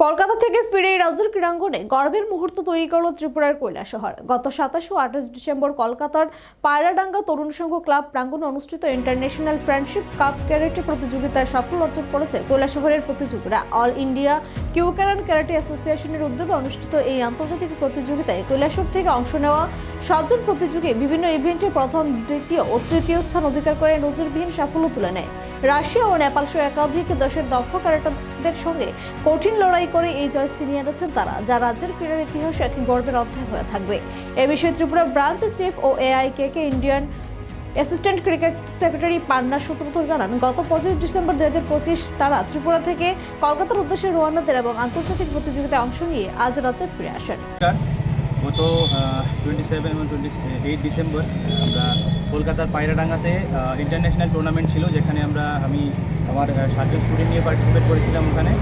কলকাতা থেকে ফিরে রাজ্যের ক্রীড়াঙ্গনে গর্বের মুহূর্ত তৈরি করল ত্রিপুরার কৈলাসহর। গত 27 ও 28 ডিসেম্বর কলকাতার পায়রাডাঙ্গা তরুণ সংঘ ক্লাব প্রাঙ্গণে অনুষ্ঠিত ইন্টারন্যাশনাল ফ্রেন্ডশিপ কাপ ক্যারেটে প্রতিযোগিতায় সাফল্য অর্জন করেছে কৈলাসহরের প্রতিযোগীরা। অল ইন্ডিয়া কিউকারান ক্যারাটে অ্যাসোসিয়েশনের উদ্যোগে অনুষ্ঠিত এই আন্তর্জাতিক প্রতিযোগিতায় কৈলাসহর থেকে অংশ নেওয়া 7 জন প্রতিযোগী বিভিন্ন ইভেন্টে প্রথম, দ্বিতীয় ও তৃতীয় স্থান অধিকার করে নজিরবিহীন সাফল্য তুলে নেয়। রাশিয়া ও নেপাল সহ একাধিক দেশের দক্ষ ক্যারাটারদের সঙ্গে কঠিন লড়াই করে এই জয় ছিনিয়ে এনেছেন তারা, যা রাজ্যের ক্রীড়ার ইতিহাসে এক গর্বের অধ্যায় হয়ে থাকবে। এ বিষয়ে ত্রিপুরা ব্রাঞ্চ চিফ ও এআইকে ইন্ডিয়ান অ্যাসিস্ট্যান্ট ক্রিকেট সেক্রেটারি পান্না সূত্রধর জানান, গত 25 ডিসেম্বর 2025 তারা ত্রিপুরা থেকে কলকাতার উদ্দেশ্যে রওনা দেন এবং আন্তর্জাতিক প্রতিযোগিতায় অংশ নিয়ে আজ রাজ্যে ফিরে আসেন। গত 27 এবং 28 ডিসেম্বর আমরা কলকাতার পায়রাডাঙ্গাতে ইন্টারন্যাশনাল টুর্নামেন্ট ছিল, যেখানে আমি আমার 7 জন স্টুডেন্ট নিয়ে পার্টিসিপেট করেছিলাম ওখানে।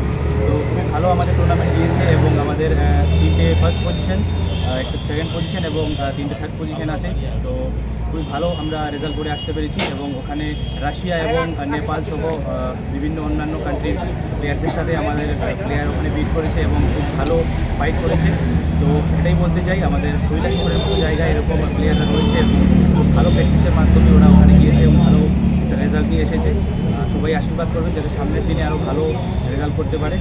তো খুবই ভালো আমাদের টুর্নামেন্ট গিয়েছে এবং আমাদের 3টে ফার্স্ট পজিশন, একটা সেকেন্ড পজিশন এবং 3টে থার্ড পজিশন আসে। তো খুবই ভালো আমরা রেজাল্ট করে আসতে পেরেছি এবং ওখানে রাশিয়া এবং নেপাল সহ বিভিন্ন অন্যান্য কান্ট্রির প্লেয়ারদের সাথে আমাদের প্লেয়ার ওখানে বিট করেছে এবং খুব ভালো ফাইট করেছে। তো এটাই বলতে চাই, আমাদের কৈলাসহরের মতো জায়গায় এরকম প্লেয়াররা রয়েছে এবং খুব ভালো প্র্যাকটিসের মাধ্যমে ওরা ওখানে গিয়েছে এবং ভালো একটা রেজাল্ট নিয়ে এসেছে। সবাই আশীর্বাদ করবেন যাতে সামনের দিনে আরও ভালো রেজাল্ট করতে পারে।